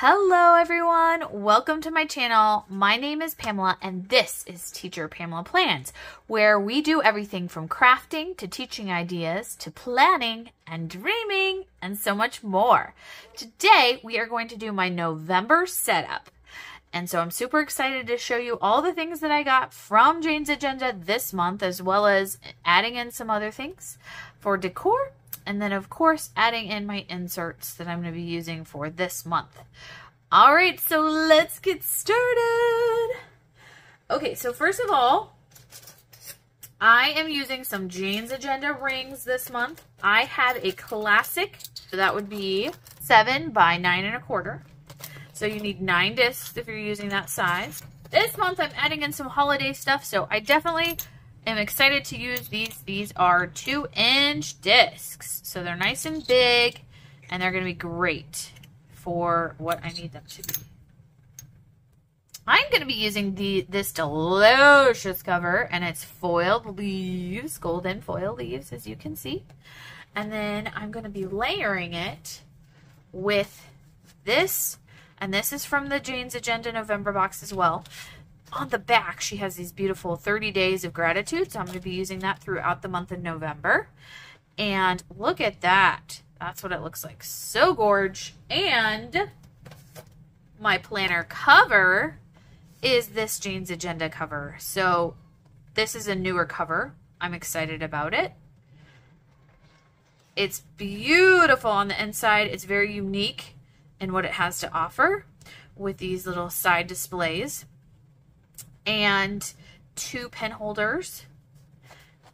Hello everyone, welcome to my channel. My name is Pamela and this is Teacher Pamela Plans, where we do everything from crafting to teaching ideas to planning and dreaming and so much more. Today we are going to do my November setup. And so I'm super excited to show you all the things that I got from Jane's Agenda this month, as well as adding in some other things for decor. And then, of course, adding in my inserts that I'm going to be using for this month. All right, so let's get started. Okay, so first of all, I am using some Jane's Agenda rings this month. I had a classic, so that would be 7 by 9 1/4. So you need 9 discs if you're using that size. This month, I'm adding in some holiday stuff, so I definitely am excited to use these. These are 2-inch discs. So they're nice and big, and they're going to be great for what I need them to be. I'm going to be using this delicious cover, and it's foiled leaves, golden foil leaves, as you can see. And then I'm going to be layering it with this, and this is from the Jane's Agenda November box as well. On the back, she has these beautiful 30 days of gratitude, so I'm going to be using that throughout the month of November. And look at that. That's what it looks like. So gorge. And my planner cover is this Jane's Agenda cover. So this is a newer cover. I'm excited about it. It's beautiful on the inside. It's very unique in what it has to offer with these little side displays. And 2 pen holders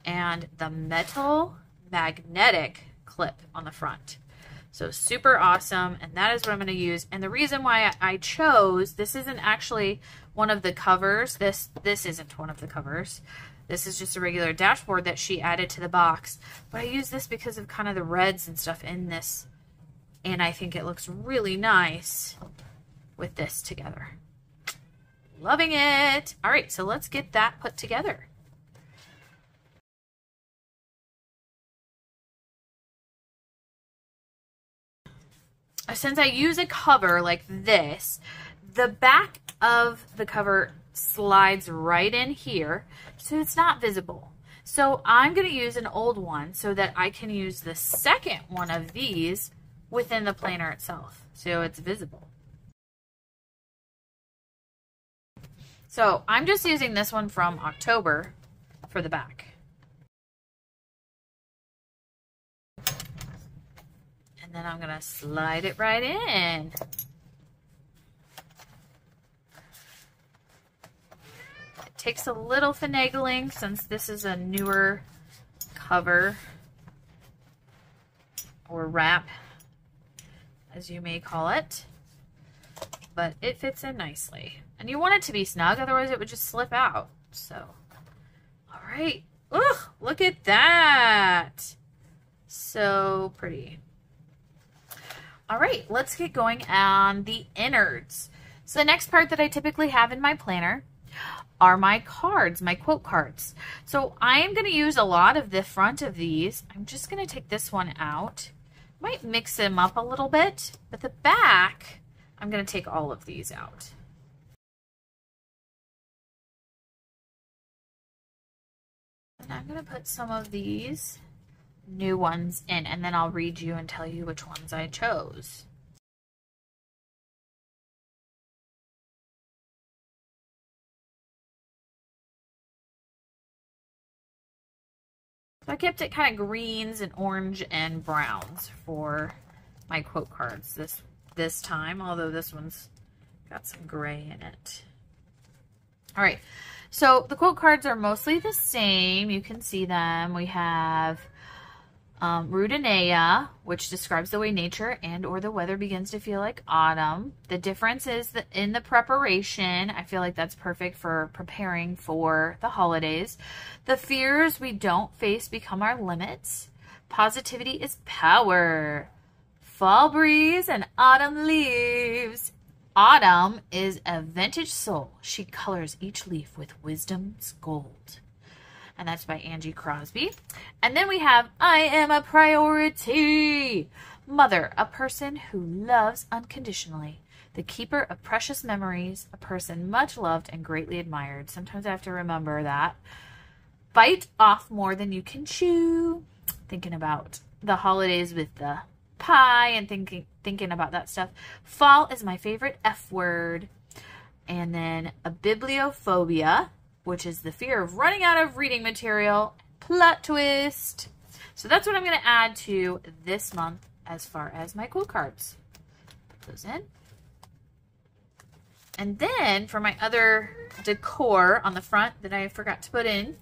and the metal magnetic clip on the front. So super awesome, and that is what I'm going to use. And the reason why I chose, this isn't actually one of the covers. This isn't one of the covers. This is just a regular dashboard that she added to the box. But I use this because of kind of the reds and stuff in this. And I think it looks really nice with this together. Loving it. All right, so let's get that put together. Since I use a cover like this, the back of the cover slides right in here, so it's not visible. So I'm going to use an old one so that I can use the second one of these within the planner itself, so it's visible. So I'm just using this one from October for the back. And then I'm going to slide it right in. It takes a little finagling since this is a newer cover or wrap, as you may call it. But it fits in nicely. And you want it to be snug, otherwise it would just slip out. So, all right. Ugh, look at that. So pretty. All right, let's get going on the innards. So the next part that I typically have in my planner are my cards, my quote cards. So I am going to use a lot of the front of these. I'm just going to take this one out. Might mix them up a little bit, but the back, I'm going to take all of these out. And I'm going to put some of these new ones in, and then I'll read you and tell you which ones I chose. So I kept it kind of greens and orange and browns for my quote cards this time, although this one's got some gray in it. All right, so the quote cards are mostly the same. You can see them. We have Rudinea, which describes the way nature and or the weather begins to feel like autumn. The difference is that in the preparation, I feel like that's perfect for preparing for the holidays. The fears we don't face become our limits. Positivity is power. Fall breeze and autumn leaves. Autumn is a vintage soul. She colors each leaf with wisdom's gold. And that's by Angie Crosby. And then we have I am a priority. Mother, a person who loves unconditionally. The keeper of precious memories, a person much loved and greatly admired. Sometimes I have to remember that. Bite off more than you can chew. Thinking about the holidays with the pie and thinking about that stuff. Fall is my favorite F word. And then a bibliophobia, which is the fear of running out of reading material. Plot twist. So that's what I'm going to add to this month as far as my quote cards. Put those in. And then for my other decor on the front that I forgot to put in,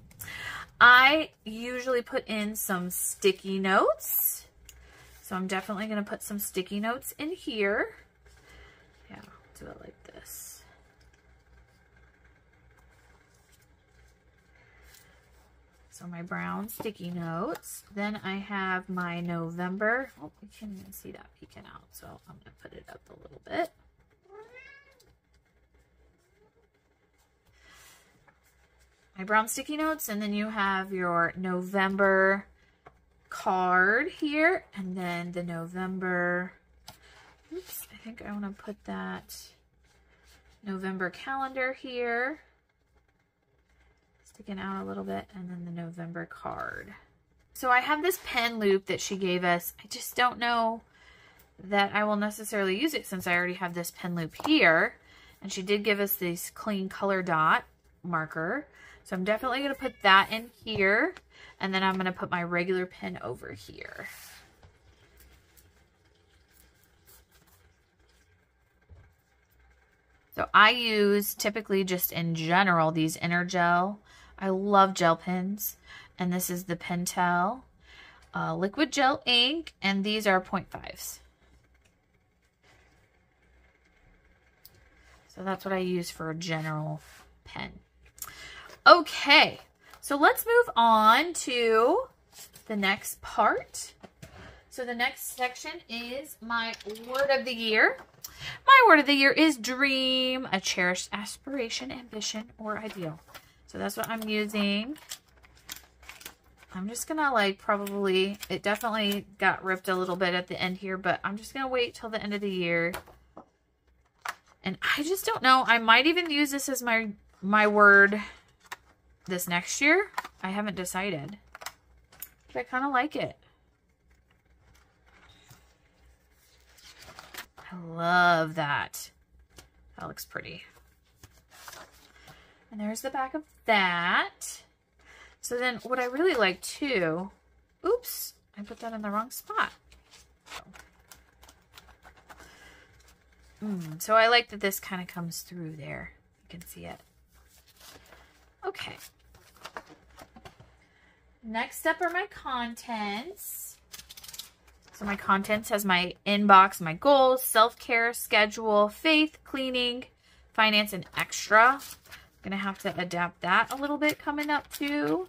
I usually put in some sticky notes. So I'm definitely going to put some sticky notes in here. Yeah, do it like this. So my brown sticky notes. Then I have my November. Oh, you can't even see that peeking out. So I'm going to put it up a little bit. My brown sticky notes. And then you have your November card here. And then the November. Oops, I think I want to put that November calendar here. Sticking out a little bit, and then the November card. So I have this pen loop that she gave us. I just don't know that I will necessarily use it since I already have this pen loop here. And she did give us this clean color dot marker. So I'm definitely going to put that in here. And then I'm going to put my regular pen over here. So I use typically just in general these inner gel. I love gel pens, and this is the Pentel liquid gel ink, and these are 0.5s. So that's what I use for a general pen. Okay, so let's move on to the next part. So the next section is my word of the year. My word of the year is dream, a cherished aspiration, ambition, or ideal. So that's what I'm using. I'm just going to probably, it definitely got ripped a little bit at the end here, but I'm just going to wait till the end of the year. And I just don't know. I might even use this as my word this next year. I haven't decided. But I kind of like it. I love that. That looks pretty. And there's the back of that. So then what I really like too, oops, I put that in the wrong spot. So I like that this kind of comes through there. You can see it. Okay. Next up are my contents. So my contents has my inbox, my goals, self-care, schedule, faith, cleaning, finance, and extra. I'm going to have to adapt that a little bit coming up too.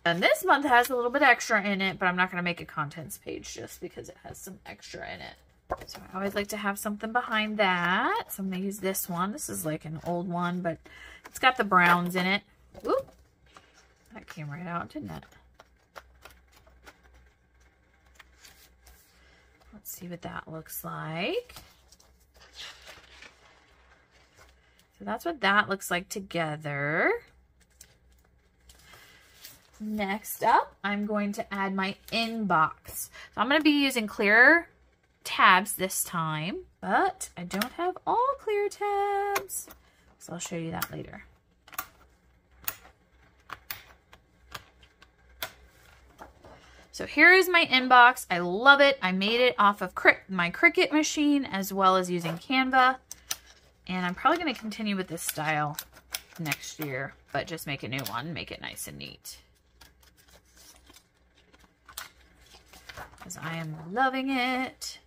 And this month has a little bit extra in it, but I'm not going to make a contents page just because it has some extra in it. So I always like to have something behind that. So I'm going to use this one. This is like an old one, but it's got the browns in it. Oop, that came right out, didn't it? Let's see what that looks like. So that's what that looks like together. Next up, I'm going to add my inbox. So I'm going to be using clear tabs this time, but I don't have all clear tabs. So I'll show you that later. So here is my inbox. I love it. I made it off of my Cricut machine as well as using Canva. And I'm probably going to continue with this style next year, but just make a new one, make it nice and neat. Because I am loving it.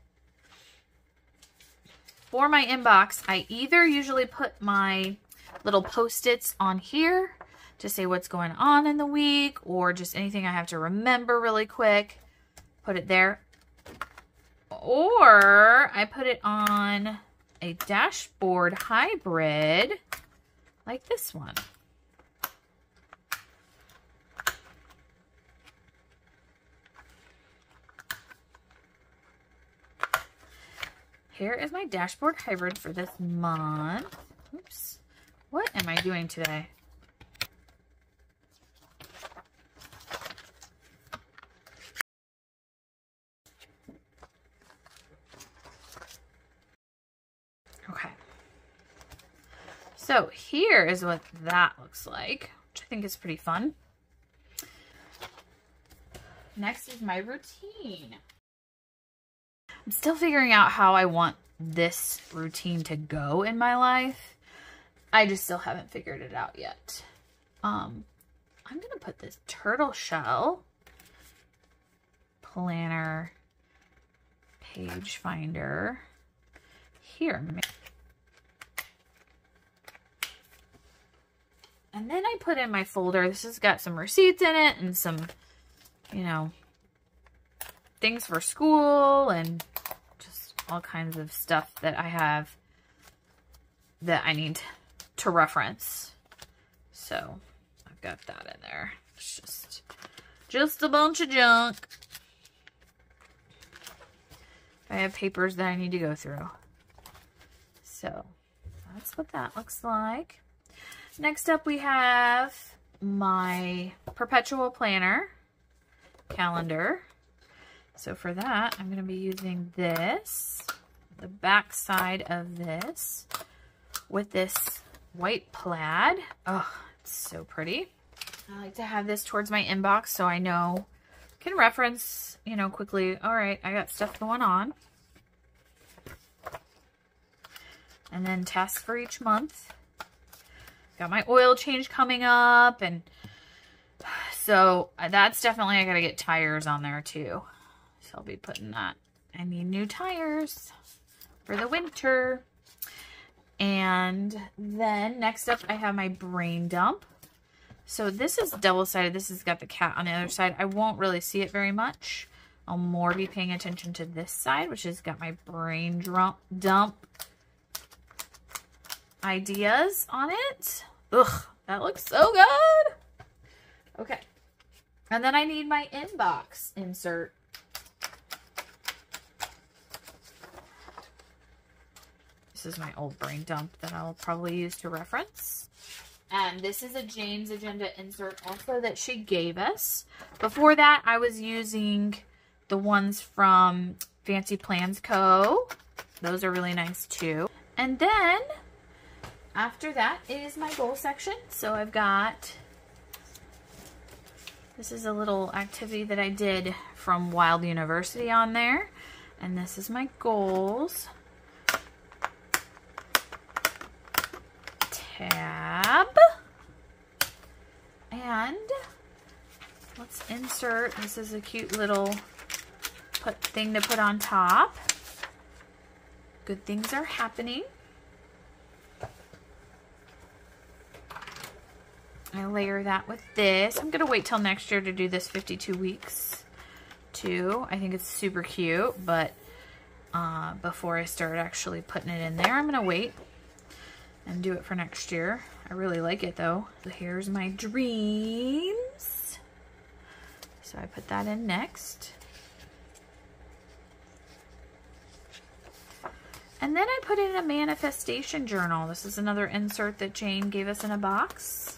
For my inbox, I either usually put my little Post-its on here to say what's going on in the week or just anything I have to remember really quick. Put it there. Or I put it on a dashboard hybrid like this one. here is my dashboard hybrid for this month. Oops. What am I doing today? Okay. So here is what that looks like, which I think is pretty fun. Next is my routine. I'm still figuring out how I want this routine to go in my life. I just still haven't figured it out yet. I'm going to put this turtle shell planner page finder here. And then I put in my folder. This has got some receipts in it and some, you know, things for school and just all kinds of stuff that I have that I need to reference. So I've got that in there. It's just a bunch of junk. I have papers that I need to go through. So that's what that looks like. Next up we have my Perpetual Planner calendar. So for that, I'm going to be using this, the back side of this, with this white plaid. Oh, it's so pretty. I like to have this towards my inbox so I know, can reference, you know, quickly, all right, I got stuff going on. And then tasks for each month. Got my oil change coming up, and so that's definitely, I gotta get tires on there too. So I'll be putting that. I need new tires for the winter. And then next up I have my brain dump. So this is double-sided. This has got the cat on the other side. I won't really see it very much. I'll more be paying attention to this side, which has got my brain dump ideas on it. Ugh, that looks so good. Okay. And then I need my inbox insert. This is my old brain dump that I'll probably use to reference. And this is a Jane's Agenda insert also that she gave us. Before that, I was using the ones from Fancy Plans Co. Those are really nice too. And then after that is my goal section. So I've got, this is a little activity that I did from Wild University on there. And this is my goals tab. And let's insert, this is a cute little thing to put on top. Good things are happening. I layer that with this. I'm going to wait till next year to do this 52 weeks too. I think it's super cute, but before I start actually putting it in there, I'm going to wait and do it for next year. I really like it though. So here's my dreams. So I put that in next. And then I put in a manifestation journal. This is another insert that Jane gave us in a box.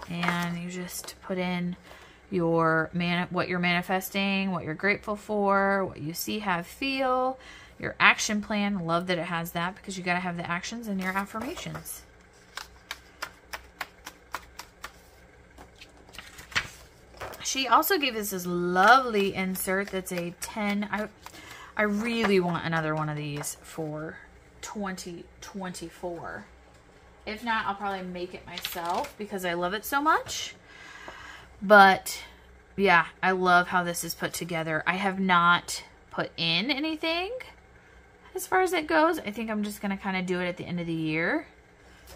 And you just put in your what you're manifesting, what you're grateful for, what you see, have, feel, your action plan. Love that it has that because you got to have the actions and your affirmations. She also gave us this lovely insert that's a 10. I really want another one of these for 2024. If not, I'll probably make it myself because I love it so much. But yeah, I love how this is put together. I have not put in anything as far as it goes. I think I'm just going to kind of do it at the end of the year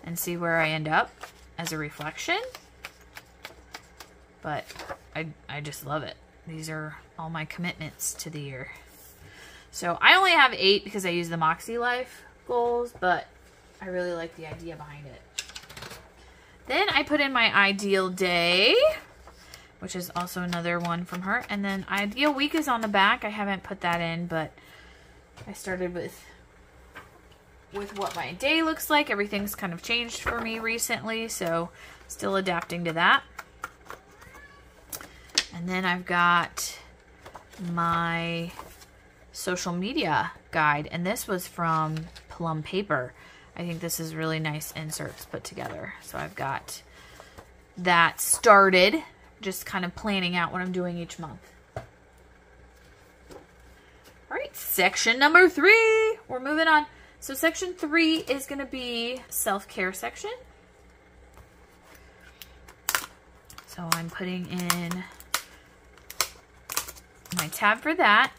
and see where I end up as a reflection. But I just love it. These are all my commitments to the year. So I only have 8 because I use the Moxie Life goals, but I really like the idea behind it. Then I put in my ideal day. which is also another one from her. And then Ideal Week is on the back. I haven't put that in, but I started with what my day looks like. Everything's kind of changed for me recently, so still adapting to that. And then I've got my social media guide, and this was from Plum Paper. I think this is really nice inserts put together. So I've got that started, just kind of planning out what I'm doing each month. All right, section number 3. We're moving on. So section 3 is going to be self-care section. So I'm putting in my tab for that.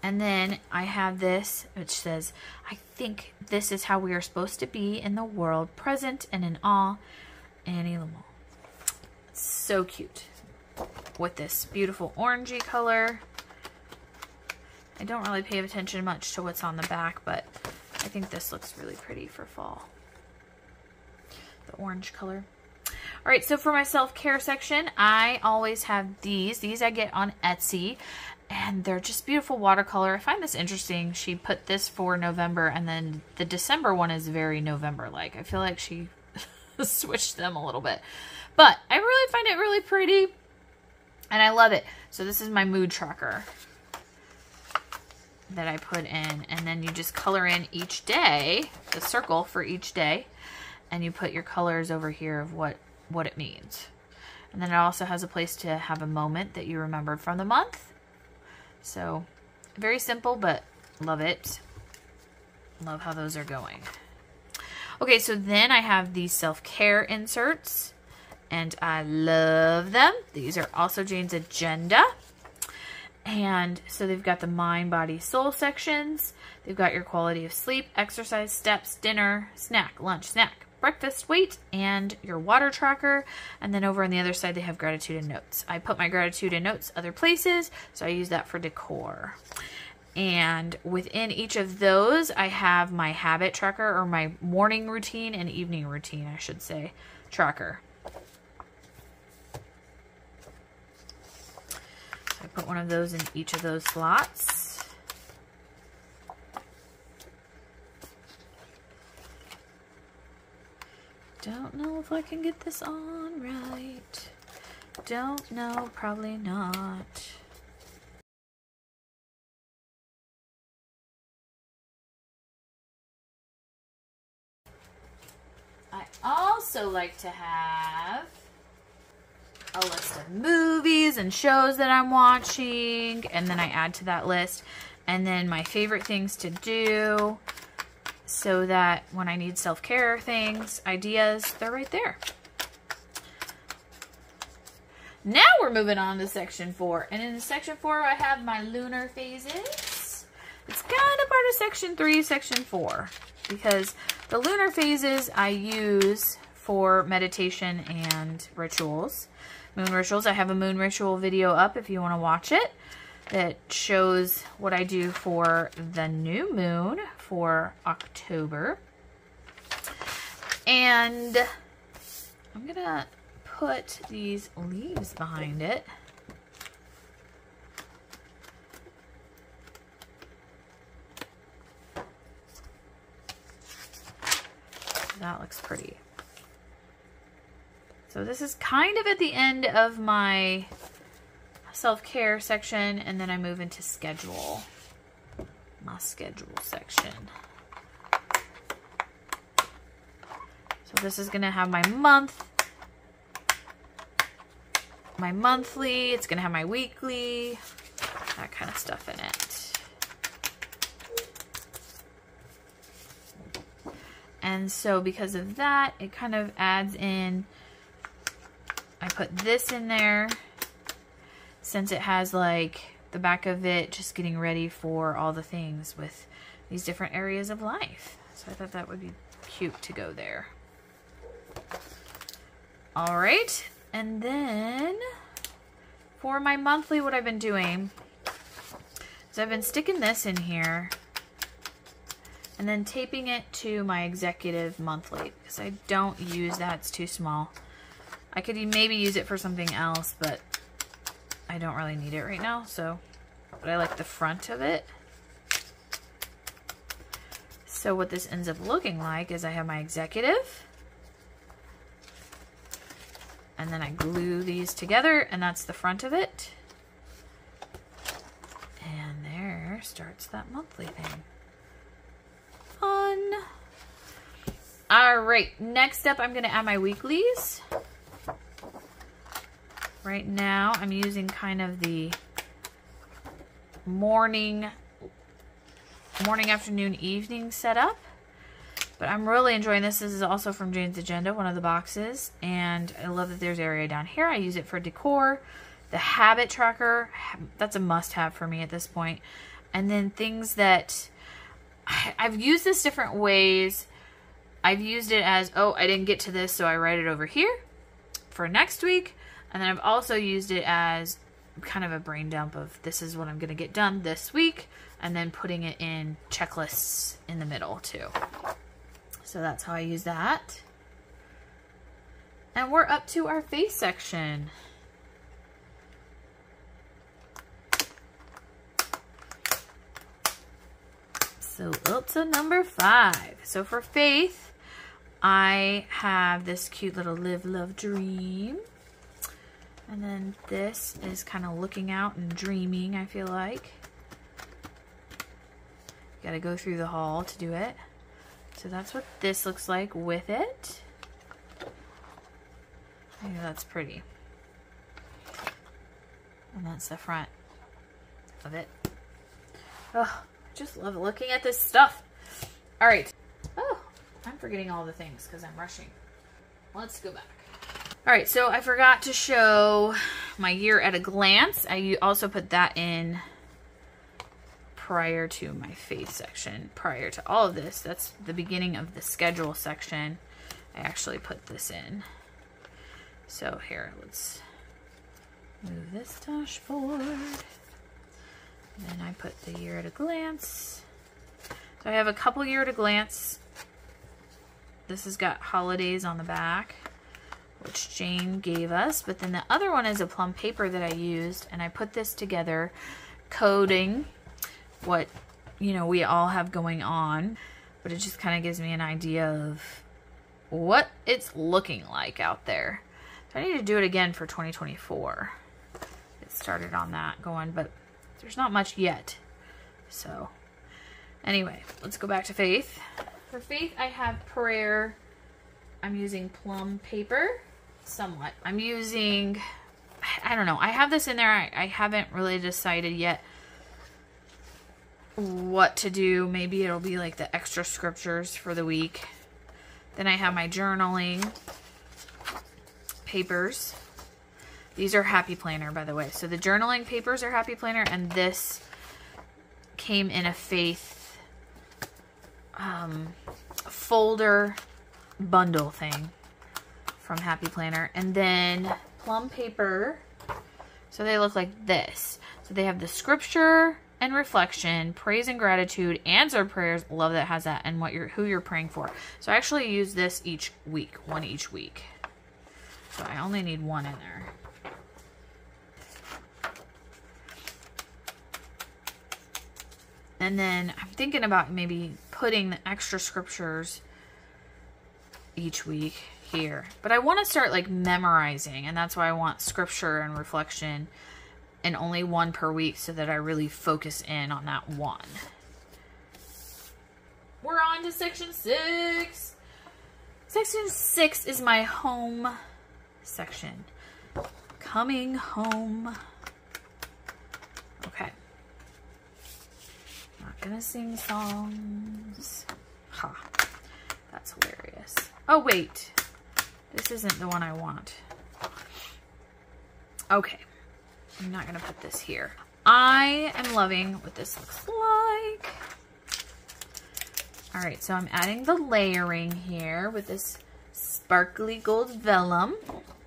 And then I have this, which says, I think this is how we are supposed to be in the world, present and in awe, Annie Lamont. So cute. With this beautiful orangey color. I don't really pay attention much to what's on the back, but I think this looks really pretty for fall. The orange color. All right, so for my self-care section, I always have these. These I get on Etsy, and they're just beautiful watercolor. I find this interesting. She put this for November, and then the December one is very November-like. I feel like she switched them a little bit. But I really find it really pretty, and I love it. So this is my mood tracker that I put in, and then you just color in each day, the circle for each day, and you put your colors over here of what it means. And then it also has a place to have a moment that you remembered from the month. So very simple, but love it. Love how those are going. Okay, so then I have these self-care inserts, and I love them. These are also Jane's Agenda. And so they've got the mind, body, soul sections. They've got your quality of sleep, exercise, steps, dinner, snack, lunch, snack, breakfast, weight, and your water tracker. And then over on the other side, they have gratitude and notes. I put my gratitude and notes other places, so I use that for decor. And within each of those, I have my habit tracker, or my morning routine and evening routine, I should say, tracker. I put one of those in each of those slots. Don't know if I can get this on right. Don't know, probably not. I also like to have a list of movies and shows that I'm watching, and then I add to that list, and then my favorite things to do, so that when I need self-care things, ideas, they're right there. Now we're moving on to section 4, and in section 4 I have my lunar phases. It's kind of part of section 3, section 4, because the lunar phases I use for meditation and rituals. Moon rituals, I have a moon ritual video up if you want to watch it, that shows what I do for the new moon for October. And I'm gonna put these leaves behind it. That looks pretty. So this is kind of at the end of my self-care section, and then I move into schedule, my schedule section. So this is going to have my month, my monthly, it's going to have my weekly, that kind of stuff in it. And so because of that, it kind of adds in, I put this in there since it has like the back of it just getting ready for all the things with these different areas of life. So I thought that would be cute to go there. All right, and then for my monthly, what I've been doing is I've been sticking this in here and then taping it to my executive monthly because I don't use that, it's too small. I could maybe use it for something else, but I don't really need it right now, so, but I like the front of it. So what this ends up looking like is I have my executive, and then I glue these together, and that's the front of it. And there starts that monthly thing. Fun. All right, next up I'm gonna add my weeklies. Right now I'm using kind of the morning, afternoon, evening setup. But I'm really enjoying this. This is also from Jane's Agenda, one of the boxes. And I love that there's area down here. I use it for decor. The habit tracker, that's a must-have for me at this point. And then things that, I've used this different ways. I've used it as, oh, I didn't get to this, so I write it over here for next week. And then I've also used it as kind of a brain dump of, this is what I'm going to get done this week. And then putting it in checklists in the middle too. So that's how I use that. And we're up to our face section. So up to number 5. So for Faith, I have this cute little live, love, dream. And then this is kind of looking out and dreaming, I feel like. Got to go through the hall to do it. So that's what this looks like with it. I think that's pretty. And that's the front of it. Oh, just love looking at this stuff. All right. Oh, I'm forgetting all the things because I'm rushing. Let's go back. All right, so I forgot to show my year at a glance. I also put that in prior to my faith section. Prior to all of this, that's the beginning of the schedule section. I actually put this in. So here, let's move this dashboard. Then I put the year at a glance. So I have a couple year at a glance. This has got holidays on the back, which Jane gave us. But then the other one is a plum paper that I used, and I put this together, coding what, you know, we all have going on. But it just kind of gives me an idea of what it's looking like out there. So I need to do it again for 2024. It started on that going, but there's not much yet. So anyway, let's go back to Faith. For Faith, I have prayer. I'm using plum paper somewhat. I'm using, I don't know. I have this in there. I haven't really decided yet what to do. Maybe it'll be like the extra scriptures for the week. Then I have my journaling papers. These are Happy Planner, by the way. So the journaling papers are Happy Planner, and this came in a Faith folder bundle thing from Happy Planner. And then plum paper. So they look like this. So they have the scripture and reflection, praise and gratitude, answered prayers. Love that it has that, and who you're praying for. So I actually use this each week, one each week. So I only need one in there. And then I'm thinking about maybe putting the extra scriptures each week here. But I want to start like memorizing, and that's why I want scripture and reflection and only one per week so that I really focus in on that one. We're on to section 6. Section 6 is my home section. Coming home. Okay. Not gonna sing songs. Ha. That's hilarious. Oh, wait. This isn't the one I want. Okay. I'm not gonna put this here. I am loving what this looks like. All right, so I'm adding the layering here with this sparkly gold vellum.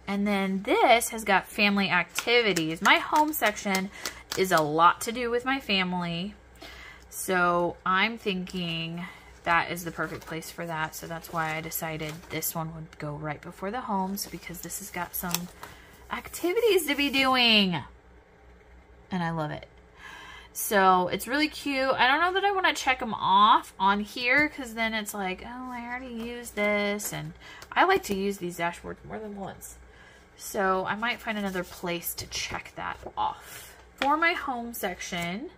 And then this has got family activities. My home section is a lot to do with my family. So I'm thinking that is the perfect place for that. So that's why I decided this one would go right before the homes, because this has got some activities to be doing. And I love it. So it's really cute. I don't know that I want to check them off on here, because then it's like, oh, I already used this. And I like to use these dashboards more than once. So I might find another place to check that off. For my home section,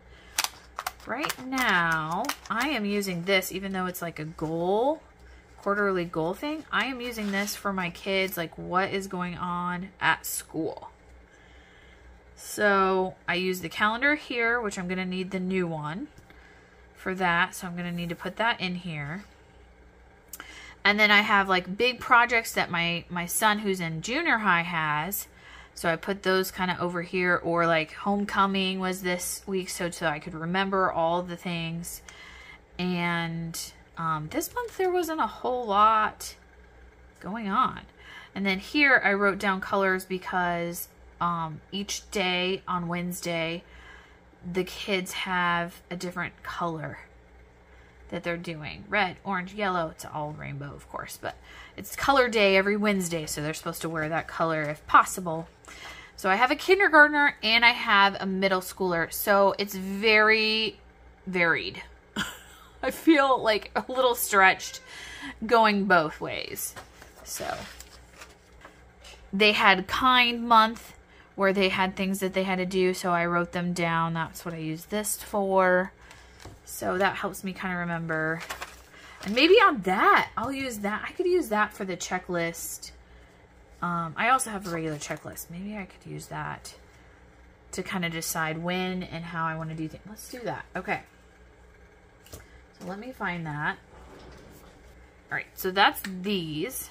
right now, I am using this, even though it's like a goal, quarterly goal thing. I am using this for my kids, like what is going on at school. So I use the calendar here, which I'm going to need the new one for that. So I'm going to need to put that in here. And then I have like big projects that my son who's in junior high has. So I put those kind of over here, or like homecoming was this week, so I could remember all the things. And this month there wasn't a whole lot going on. And then here I wrote down colors because each day on Wednesday, the kids have a different color that they're doing. Red, orange, yellow. It's all rainbow, of course, but it's color day every Wednesday, so they're supposed to wear that color if possible. So I have a kindergartner and I have a middle schooler, so it's very varied. I feel like a little stretched going both ways. So they had kind month where they had things that they had to do, so I wrote them down. That's what I used this for. So that helps me kind of remember. And maybe on that, I'll use that. I could use that for the checklist. I also have a regular checklist. Maybe I could use that to kind of decide when and how I want to do things. Let's do that. Okay. So let me find that. All right. So that's these,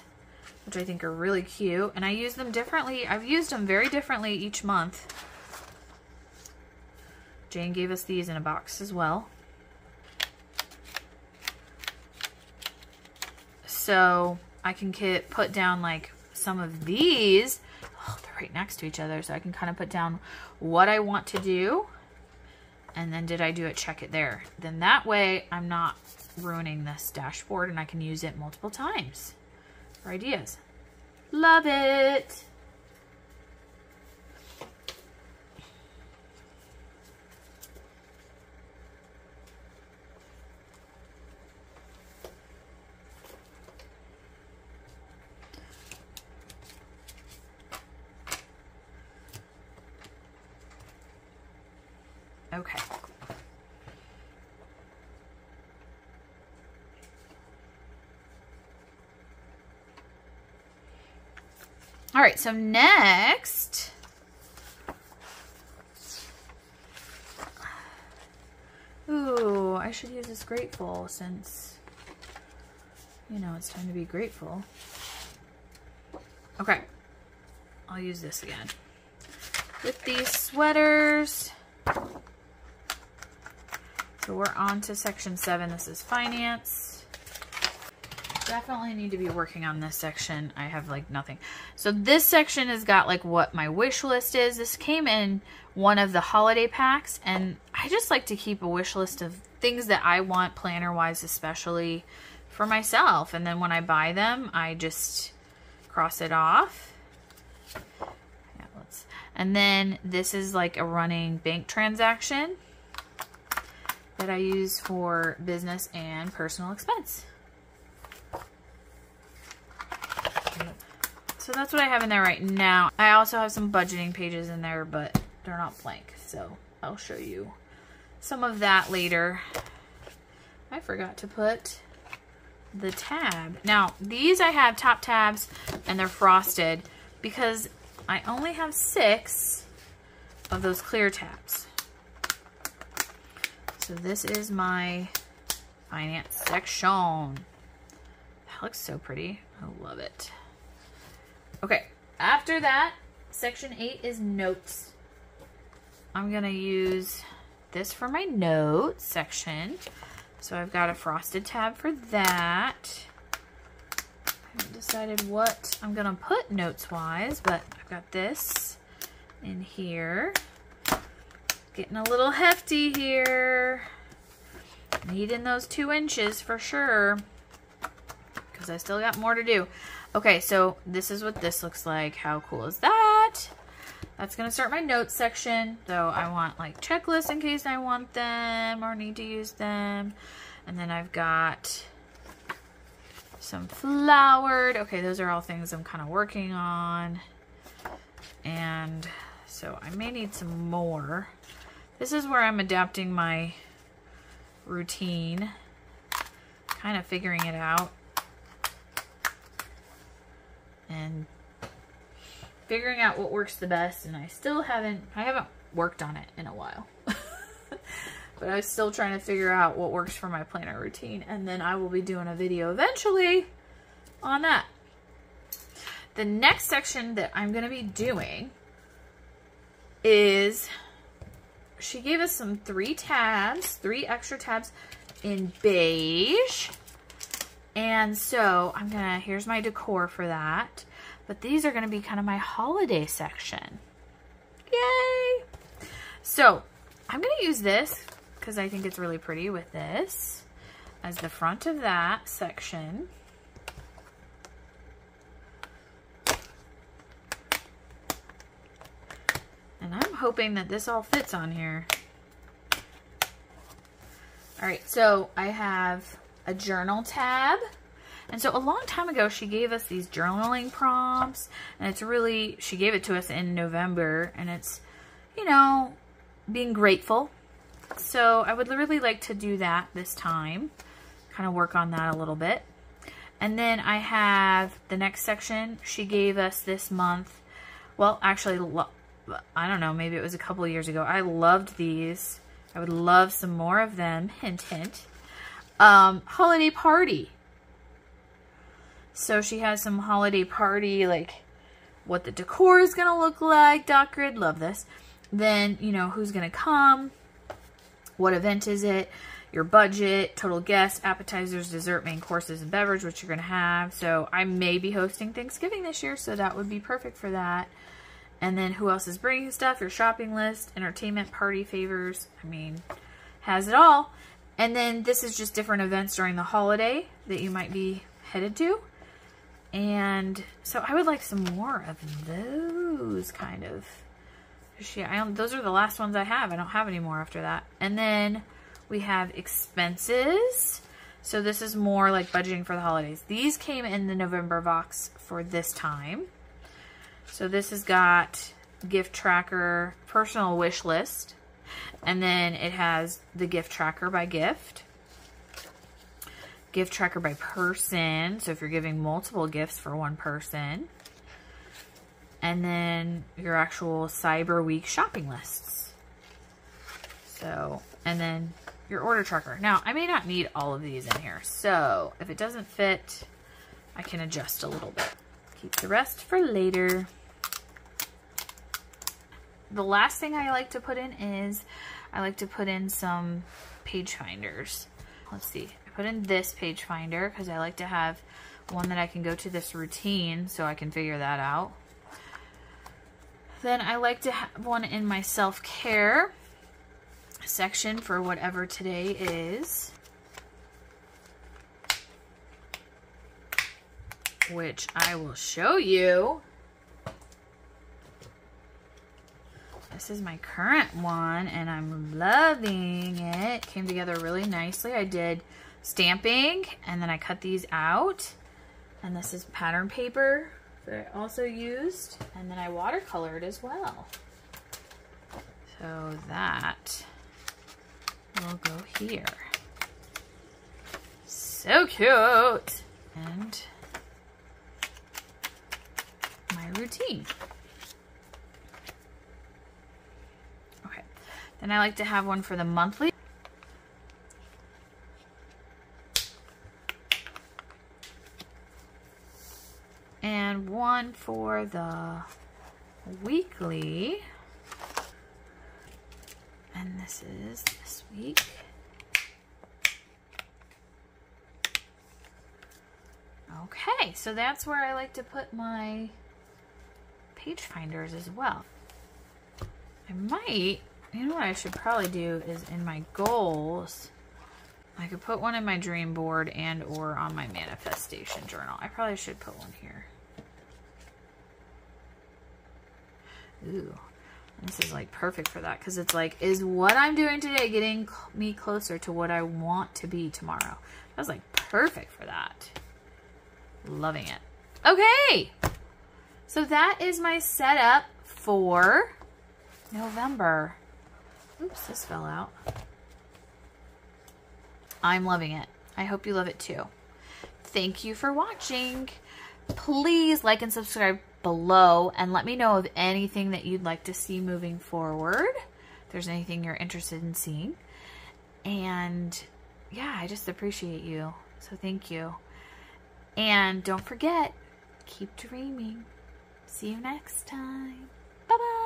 which I think are really cute. And I use them differently. I've used them very differently each month. Jane gave us these in a box as well. So I can put down like some of these. Oh, they're right next to each other. So I can kind of put down what I want to do. And then did I do it? Check it there. Then that way I'm not ruining this dashboard and I can use it multiple times for ideas. Love it. Okay. All right, so next, ooh, I should use this grateful since, you know, it's time to be grateful. Okay, I'll use this again. With these sweaters, so we're on to section 7. This is finance. Definitely need to be working on this section. I have like nothing. So this section has got like what my wish list is. This came in one of the holiday packs, and I just like to keep a wish list of things that I want planner wise, especially for myself. And then when I buy them, I just cross it off. Yeah, and then this is like a running bank transaction that I use for business and personal expense. So that's what I have in there right now. I also have some budgeting pages in there, but they're not blank. So I'll show you some of that later. I forgot to put the tab. Now, these I have top tabs and they're frosted because I only have 6 of those clear tabs. So this is my finance section. That looks so pretty. I love it. Okay, after that, section 8 is notes. I'm gonna use this for my notes section. So I've got a frosted tab for that. I haven't decided what I'm gonna put notes-wise, but I've got this in here. Getting a little hefty here. Needing those 2 inches for sure, because I still got more to do. Okay, so this is what this looks like. How cool is that? That's going to start my notes section. So I want like checklists in case I want them or need to use them. And then I've got some flowered. Okay, those are all things I'm kind of working on. And so I may need some more. This is where I'm adapting my routine, kind of figuring it out and figuring out what works the best. And I haven't worked on it in a while. But I was still trying to figure out what works for my planner routine. And then I will be doing a video eventually on that. The next section that I'm going to be doing is, she gave us some 3 extra tabs in beige. And so here's my decor for that. But these are going to be kind of my holiday section. Yay! So I'm going to use this because I think it's really pretty with this as the front of that section. And I'm hoping that this all fits on here. All right, so I have a journal tab. And so a long time ago, she gave us these journaling prompts. And it's really, she gave it to us in November. And it's, you know, being grateful. So I would really like to do that this time. Kind of work on that a little bit. And then I have the next section she gave us this month. Well, actually, I don't know, maybe it was a couple of years ago. I loved these. I would love some more of them. Hint, hint. Holiday party. So she has some holiday party, like what the decor is going to look like. Dot grid, love this. Then, you know, who's going to come. What event is it? Your budget, total guests, appetizers, dessert, main courses, and beverage, which you're going to have. So I may be hosting Thanksgiving this year, so that would be perfect for that. And then who else is bringing stuff, your shopping list, entertainment, party favors. I mean, has it all. And then this is just different events during the holiday that you might be headed to. And so I would like some more of those kind of. Those are the last ones I have. I don't have any more after that. And then we have expenses. So this is more like budgeting for the holidays. These came in the November box for this time. So this has got gift tracker, personal wish list. And then it has the gift tracker by gift. Gift tracker by person. So if you're giving multiple gifts for one person. And then your actual Cyber Week shopping lists. So, and then your order tracker. Now, I may not need all of these in here. So, if it doesn't fit, I can adjust a little bit. Keep the rest for later. The last thing I like to put in is, I like to put in some page finders. Let's see. I put in this page finder because I like to have one that I can go to this routine so I can figure that out. Then I like to have one in my self-care section for whatever today is, which I will show you. This is my current one and I'm loving it. Came together really nicely. I did stamping and then I cut these out. And this is pattern paper that I also used, and then I watercolored as well. So that will go here. So cute! And my routine. Okay, then I like to have one for the monthly. And one for the weekly. And this is this week. Okay, so that's where I like to put my page finders as well. I might, you know what I should probably do is in my goals, I could put one in my dream board and or on my manifestation journal. I probably should put one here. Ooh, this is like perfect for that because it's like, is what I'm doing today getting me closer to what I want to be tomorrow? That's like perfect for that. Loving it. Okay, so that is my setup for November. Oops, this fell out. I'm loving it. I hope you love it too. Thank you for watching. Please like and subscribe below and let me know of anything that you'd like to see moving forward. If there's anything you're interested in seeing. And yeah, I just appreciate you. So thank you. And don't forget, keep dreaming. See you next time. Bye-bye.